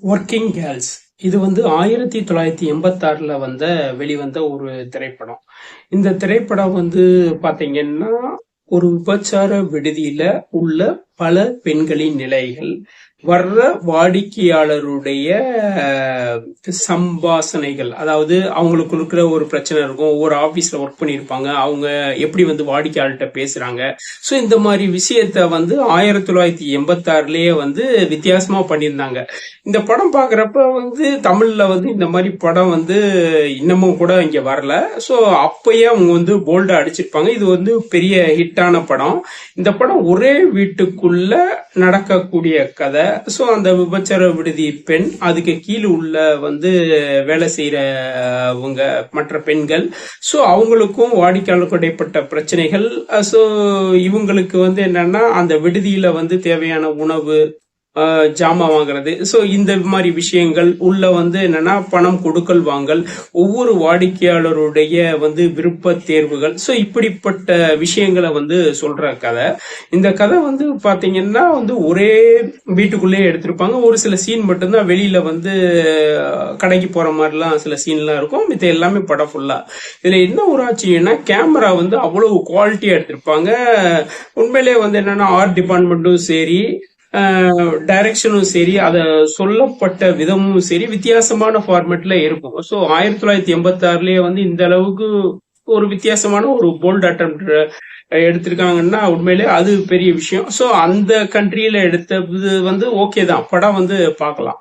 Working girls. இது வந்து 1986ல வெளிவந்த ஒரு திரைப்படம். இந்த திரைப்படம் பாத்தீங்கன்னா, ஒரு விபச்சார விடுதியில உள்ள பல பெண்களின் நிலைகள், வர்ற வாடிக்கையாளருடைய சம்பாசனைகள். அதாவது அவங்களுக்கு இருக்கிற ஒரு பிரச்சனை இருக்கும். ஒவ்வொரு ஆபீஸ்ல ஒர்க் பண்ணியிருப்பாங்க. அவங்க எப்படி வாடிக்கையாளர்கிட்ட பேசுறாங்க. ஸோ இந்த மாதிரி விஷயத்த 1986லயே வித்தியாசமா பண்ணியிருந்தாங்க. இந்த படம் பாக்குறப்ப தமிழ்ல இந்த மாதிரி படம் இன்னமும் கூட இங்க வரல. ஸோ அப்பயே அவங்க போல்டா அடிச்சிருப்பாங்க. இது பெரிய ஹிட்டான படம். இந்த படம் ஒரே வீட்டுக்குள்ள நடக்கக்கூடிய கதை. ஸோ அந்த விபச்சார விடுதி பெண், அதுக்கு கீழே உள்ள வேலை செய்யறவங்க மற்ற பெண்கள், ஸோ அவங்களுக்கும் வாடிக்கையாளர்களுக்கும் இடைப்பட்ட பிரச்சனைகள். ஸோ இவங்களுக்கு என்னன்னா அந்த விடுதியில தேவையான உணவு, ஜாமான் வாங்குறது, ஸோ இந்த மாதிரி விஷயங்கள் உள்ள என்னன்னா பணம் கொடுக்கல் வாங்கல், ஒவ்வொரு வாடிக்கையாளருடைய விருப்ப தேர்வுகள், ஸோ இப்படிப்பட்ட விஷயங்களை சொல்ற கதை. இந்த கதை பாத்தீங்கன்னா ஒரே வீட்டுக்குள்ளே எடுத்திருப்பாங்க. ஒரு சில சீன் மட்டும்தான் வெளியில கடைக்கு போற மாதிரிலாம் சில சீன்லாம் இருக்கும். இது எல்லாமே படம் ஃபுல்லா. இதுல என்ன ஒரு ஆச்சரியம்னா, கேமரா அவ்வளவு குவாலிட்டியா எடுத்திருப்பாங்க. உண்மையிலே என்னன்னா ஆர்ட் டிபார்ட்மெண்ட்டும் சரி, டைரக்ஷனும் சரி, அத சொல்லப்பட்ட விதமும் சரி வித்தியாசமான ஃபார்மேட்ல இருக்கும். ஸோ 1986லயே இந்த அளவுக்கு ஒரு வித்தியாசமான ஒரு போல்ட் அட்டம் எடுத்திருக்காங்கன்னா உண்மையிலே அது பெரிய விஷயம். ஸோ அந்த கண்ட்ரியில எடுத்தது ஓகே தான், படம் பார்க்கலாம்.